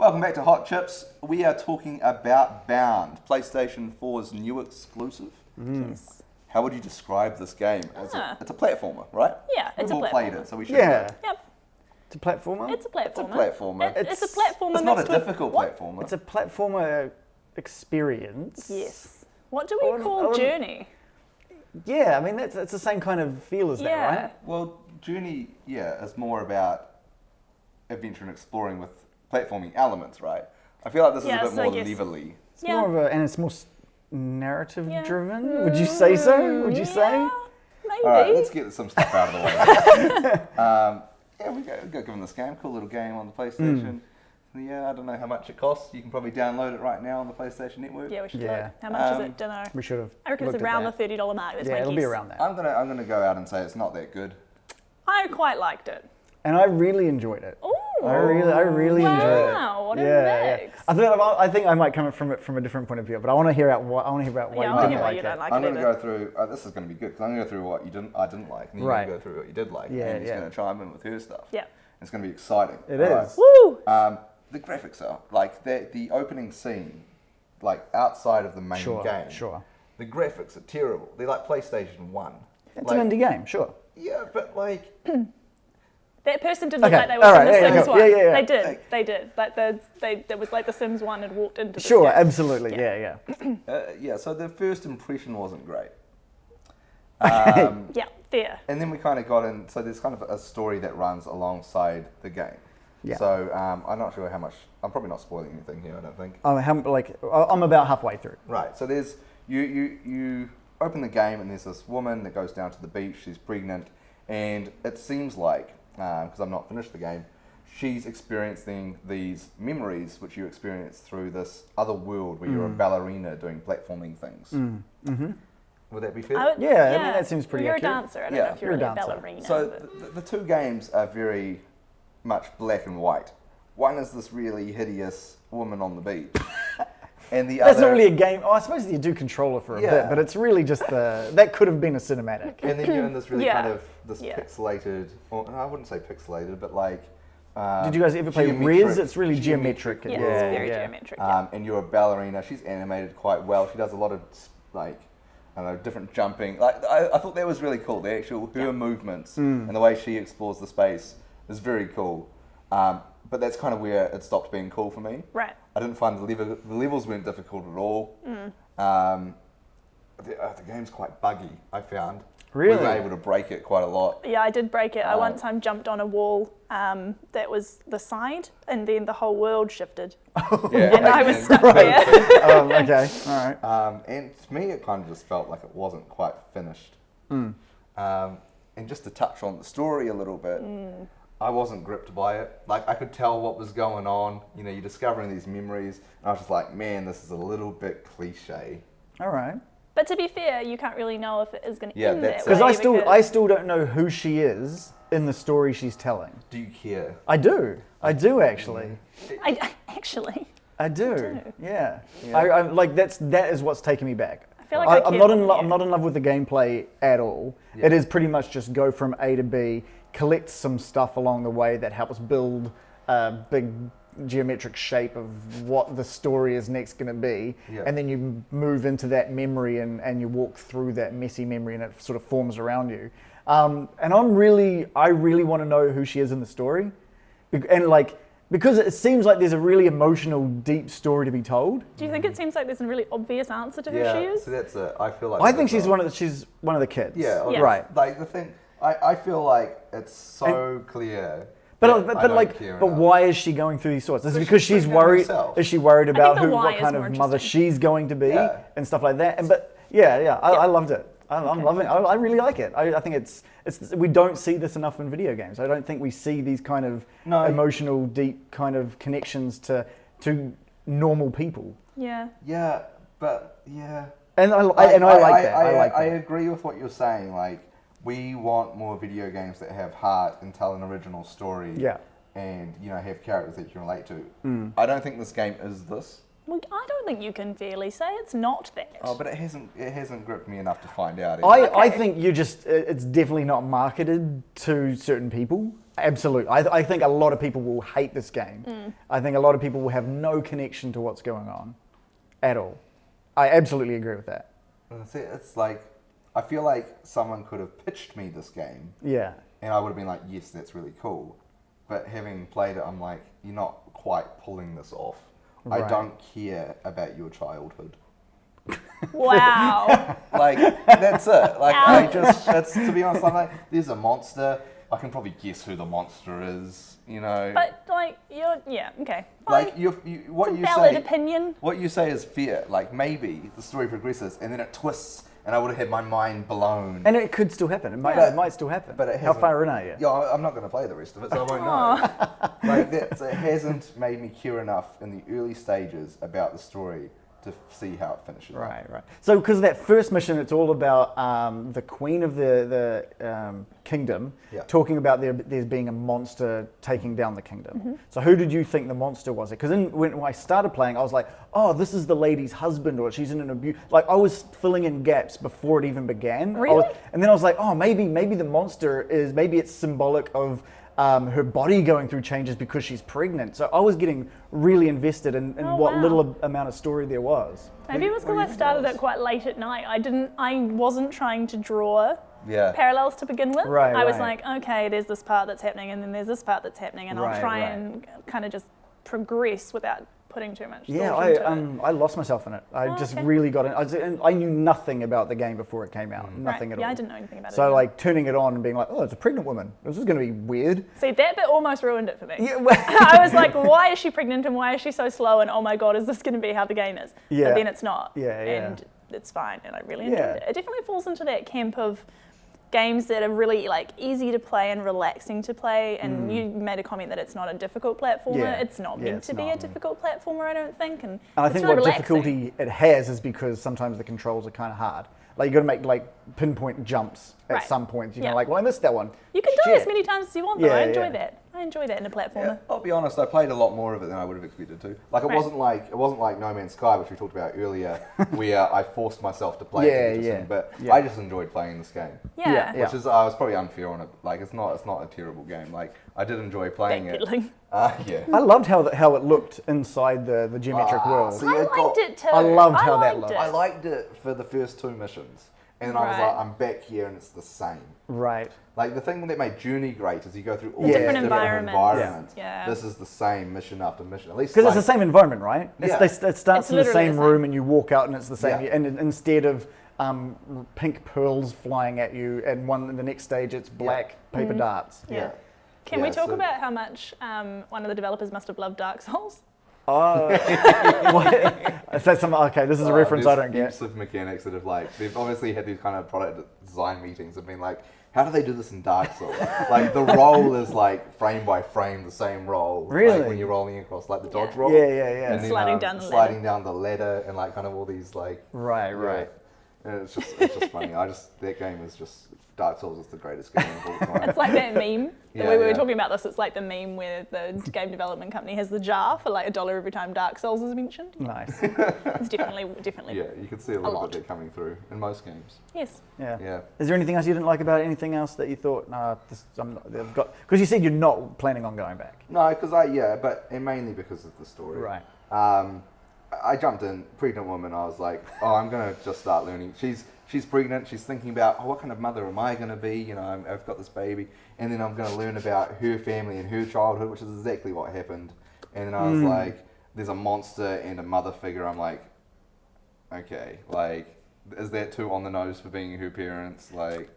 Welcome back to Hot Chips. We are talking about Bound, PlayStation 4's new exclusive. Yes. How would you describe this game? It's a platformer, right? Yeah, it's We've a all platformer. played it, so we should Yeah. know. Yep. It's a platformer? It's a platformer. It's a platformer. It's a platformer. It's not a mixed with- difficult what? platformer. It's a platformer experience. Yes. What do we call Journey? Yeah, I mean, it's the same kind of feel as Yeah. that, right? Well, Journey, is more about adventure and exploring with platforming elements, right? I feel like this is a Yeah, bit so more yes. levelly. It's more of and it's more narrative Yeah. driven. Would you say so? Would you say? Yeah, maybe. All right, let's get some stuff out of the way. We go giving this game, cool little game on the PlayStation. Yeah, I don't know how much it costs. You can probably download it right now on the PlayStation Network. Yeah, we should Yeah. look. How much is it? Don't know. We should have. I reckon it's looked at around the that. $30 mark. That's Yeah, my it'll guess. be around that. I'm gonna go out and say it's not that good. I quite liked it. And I really enjoyed it. Ooh. I really enjoyed it. Wow, what a Yeah. mix. I think I might come from it from a different point of view, but I want to hear about why Yeah, I you wanna didn't hear like why it. you don't like I'm it going to either. go through. This is going to be good because I'm going to go through what I didn't like, and you're Right. going to go through what you did like, Yeah, and he's yeah. going to chime in with her stuff. Yeah. It's going to be exciting. It Alright. is. Woo! The graphics are like the opening scene, like outside of the main game. Sure. The graphics are terrible. They're like PlayStation 1. It's like, an indie game, sure. Yeah, but like. That person did look Okay, like they were all from right, The yeah, Sims yeah, 1. yeah. They did. Like there was like The Sims 1 had walked into the Sure, game. absolutely, yeah. So the first impression wasn't great. Yeah, fair. And then we kind of got in, so there's kind of a story that runs alongside the game. Yeah. So I'm not sure how much, I'm probably not spoiling anything here, I don't think. I'm about halfway through. Right, so there's, you open the game and there's this woman that goes down to the beach, she's pregnant, and it seems like, because I've not finished the game, she's experiencing these memories which you experience through this other world where you're a ballerina doing platforming things. Mm-hmm. Would that be fair? I mean, that seems pretty You're accurate. a dancer. I don't Yeah. know if you're You're a really a dancer. ballerina. So but- the two games are very much black and white. One is this really hideous woman on the beach, and the That's other. not really a game. Oh, I suppose you do control it for a Yeah. bit, but it's really just that could have been a cinematic. And then you're in this really Yeah. kind of this Yeah. pixelated, or I wouldn't say pixelated, but like. Did you guys ever play Riz? It's really geometric. yeah, it's very geometric. Yeah. And you're a ballerina. She's animated quite well. She does a lot of like, I don't know, different jumping. Like I thought that was really cool. The actual her movements and the way she explores the space is very cool. But that's kind of where it stopped being cool for me. Right. I didn't find the levels weren't difficult at all. The game's quite buggy, I found. Really? We were able to break it quite a lot. Yeah, I did break it. I one time jumped on a wall that was the side, and then the whole world shifted. Yeah, And I was stuck there. Okay, all right. And to me, it kind of just felt like it wasn't quite finished. And just to touch on the story a little bit, I wasn't gripped by it. Like, I could tell what was going on. You know, you're discovering these memories. And I was just like, man, this is a little bit cliche. All right. But to be fair, you can't really know if it is going to Yeah, end that that's way. Because I still don't know who she is in the story she's telling. Do you care? I do actually. Actually, I do. do. Yeah. Yeah. I like that is what's taking me back. I feel like I I'm care not in more love. than I'm you. not in love with the gameplay at all. Yeah. It is pretty much just go from A to B, collect some stuff along the way that helps build a big geometric shape of what the story is next going to be, Yeah. and then you move into that memory and you walk through that messy memory and it sort of forms around you. And I really want to know who she is in the story, and like. Because it seems like there's a really emotional, deep story to be told. do you think it seems like there's a really obvious answer to who she is? so that's it. I feel like. I think that's she's one of the kids. Yeah, Yeah. Right. Like the thing, I feel like it's so clear. But that I don't like, care but enough. why is she going through these thoughts? Is it Because because she's she's freaking out worried? herself. Is she worried about the why what is kind more of mother interesting. she's going to be Yeah. and stuff like that? And but I loved it. I'm loving it. I really like it. I think it's we don't see this enough in video games. I don't think we see these kind of emotional, deep kind of connections to normal people. Yeah. Yeah, but yeah. And I like that. I like I that. agree with what you're saying. Like, we want more video games that have heart and tell an original story. Yeah. And have characters that you can relate to. I don't think this game is this. Well, I don't think you can fairly say it's not that. Oh, but it hasn't gripped me enough to find out. Either. I think it's definitely not marketed to certain people. Absolutely. I think a lot of people will hate this game. I think a lot of people will have no connection to what's going on at all. I absolutely agree with that. It's like, I feel like someone could have pitched me this game, Yeah. and I would have been like, yes, that's really cool. But having played it, I'm like, you're not quite pulling this off. I Right. don't care about your childhood. Wow. Like, that's it. Like, I Ouch. just, that's, to be honest, I'm like, there's a monster. I can probably guess who the monster is, you know. But like okay. Like, Fine. what It's a you valid say, opinion. what you say is fair. Like, maybe the story progresses and then it twists, and I would have had my mind blown. And it could still happen. It might, Yeah. it might still happen. But it How hasn't. far in are you? Yeah, I'm not going to play the rest of it, so I won't know. Like, it hasn't made me care enough in the early stages about the story to see how it finishes. Right, right. So, because that first mission, it's all about the queen of the kingdom Yeah. talking about there's being a monster taking down the kingdom. So, who did you think the monster was? Because when I started playing, I was like, oh, this is the lady's husband, or she's in an abuse. Like, I was filling in gaps before it even began. Really? And then I was like, oh, maybe the monster is, maybe it's symbolic of her body going through changes because she's pregnant. So I was getting really invested in Oh, what wow. little amount of story there was. Maybe it was because What I do you started think it quite late at night. I wasn't trying to draw Yeah. parallels to begin with. Right, I was right. like, okay, there's this part that's happening, and then there's this part that's happening, and I'll Right, try right. and kind of just progress without putting too much Yeah, thought into it. I lost myself in it. I Oh, just okay. really got in. And I knew nothing about the game before it came out. Mm. Nothing Right. at Yeah, all. I didn't know anything about it. So either. like turning it on and being like, oh, it's a pregnant woman. This is going to be weird. See, that bit almost ruined it for me. Yeah, well, I was like, why is she pregnant and why is she so slow? And oh my God, is this going to be how the game is? Yeah. But then it's not. Yeah, yeah. And it's fine. And I really enjoyed Yeah. it. It definitely falls into that camp of games that are really like easy to play and relaxing to play. And you made a comment that it's not a difficult platformer. Yeah. It's not Yeah, meant it's to be a not. difficult platformer, I don't think. And I it's think really what relaxing. difficulty it has is because sometimes the controls are kind of hard. Like you got to make like pinpoint jumps at Right. some points. You're Yeah. like, well, I missed that one. You can do it Shit. as many times as you want, though. Yeah, I enjoy yeah. that. I enjoy that in a platformer. Yeah, I'll be honest. I played a lot more of it than I would have expected to. Like it Right. wasn't like No Man's Sky, which we talked about earlier, where I forced myself to play. it to Yeah, get interested, yeah, But yeah. I just enjoyed playing this game, Yeah. Yeah. which is I was probably unfair on it. Like it's not a terrible game. Like I did enjoy playing it. Backpedaling. Yeah. I loved how it looked inside the geometric world. see, I it got- liked it too. I loved how that liked looked. it. I liked it for the first 2 missions, and then I was Right. like, I'm back here, and it's the same. Right. Like the thing that made Journey great is you go through all Yeah. these Different environments. environments. Yeah. This is the same mission after mission. At least Because like, it's the same environment, right? Yeah. It starts It's in the literally same the same. room and you walk out and it's the same. Yeah. And instead of pink pearls flying at you, and in the next stage it's black paper darts. Yeah. Yeah. Can we Yeah, talk so- about how much one of the developers must have loved Dark Souls? Oh, is that some? Okay, this is a reference I there's don't get. heaps of mechanics that have like they've obviously had these kind of product design meetings and been like, how do they do this in Dark Souls? Like the roll is like frame by frame the same roll. Really? Like when you're rolling across like the dodge Yeah. roll. Yeah, yeah, yeah. And then, Sliding down the sliding ladder. down the ladder and like kind of all these like Right, yeah. right. And it's just funny. That game is just Dark Souls is the greatest game of all time. It's like that meme. Yeah, we were yeah. talking about this. It's like the meme where the game development company has the jar for like $1 every time Dark Souls is mentioned. Nice. It's definitely. Yeah, you can see a little lot. bit of that coming through in most games. Yes. Yeah. Yeah. Is there anything else you didn't like about it? Anything else that you thought, nah, I've got? Because you said you're not planning on going back. No, because and mainly because of the story. Right. I jumped in, pregnant woman. I was like, oh, I'm gonna just start learning. She's pregnant. She's thinking about, oh, what kind of mother am I gonna be? You know, I've got this baby, and then I'm gonna learn about her family and her childhood, which is exactly what happened. And then I was like, there's a monster and a mother figure. I'm like, okay, like, is that too on the nose for being her parents? Like,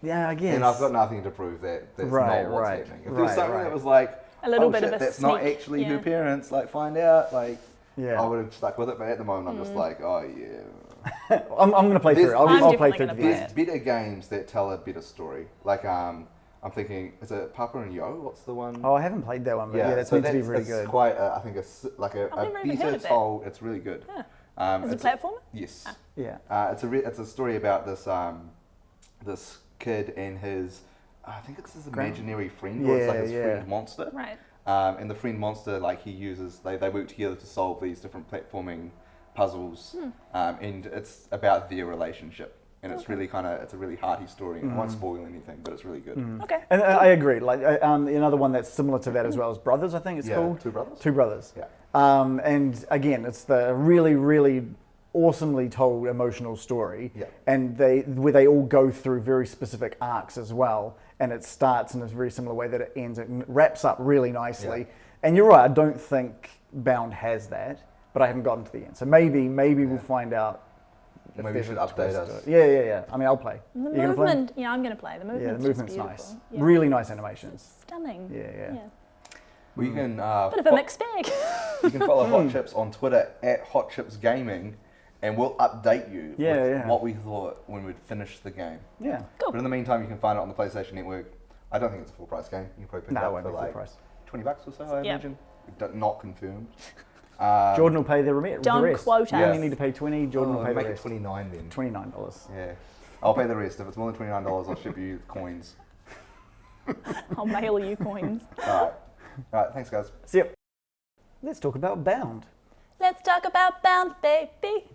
Yeah, I guess. and I've got nothing to prove that that's Right, not what's right, happening. If right, there's something right. that was like, A little oh, bit shit, of a that's not sneak, actually her yeah. parents, like find out, like, Yeah. I would have stuck with it. But at the moment, I'm just like, oh yeah. I'm going to play There's- through it. I'm I'll play definitely through gonna the play game. There's better games that tell a better story. Like I'm thinking, is it Papa and Yo? What's the one? Oh, I haven't played that one, but yeah, that's so meant to be really it's good. Quite, I think, like a I've never even heard better of that. told. It's really good. Is it a platformer? Yes. Yeah. It's a story about this this kid and his, I think it's his imaginary friend, or it's like his Yeah, yeah. friend monster. Right. And the friend monster, like he uses, they work together to solve these different platforming puzzles, and it's about their relationship. and it's really it's a really hearty story. I won't spoil anything, but it's really good. Okay. And I agree. Like another one that's similar to that as well is Brothers. I think it's called Two Brothers. Two Brothers. Yeah. And again, it's the really, really awesomely told emotional story. Yeah. And where they all go through very specific arcs as well. And it starts in a very similar way that it ends. It wraps up really nicely. Yeah. And you're right. I don't think Bound has that, but I haven't gotten to the end. So maybe we'll find out. If Maybe you there's should a update twist us. to it. Yeah. I mean, I'll play. The You gonna play? movement, yeah, I'm going to play. The movement. Yeah, the movement's nice. Yeah. Really nice animations. Stunning. Yeah. Well, you can Bit of a mixed bag. you can follow Hot Chips on Twitter at Hot Chips Gaming, and we'll update you with what we thought when we'd finished the game. Yeah. Cool. But in the meantime, you can find it on the PlayStation Network. I don't think it's a full price game. You can probably pick it No, it up won't for be full like price. $20 or so, I Yeah. imagine. Not confirmed. Jordan will pay the rest. Don't quote You us. only need to pay 20. Jordan will pay the make it rest. 29 then. $29. Yeah. I'll pay the rest. If it's more than $29, I'll ship you coins. I'll mail you coins. All right. Thanks, guys. See ya. Let's talk about Bound. Let's talk about Bound, baby.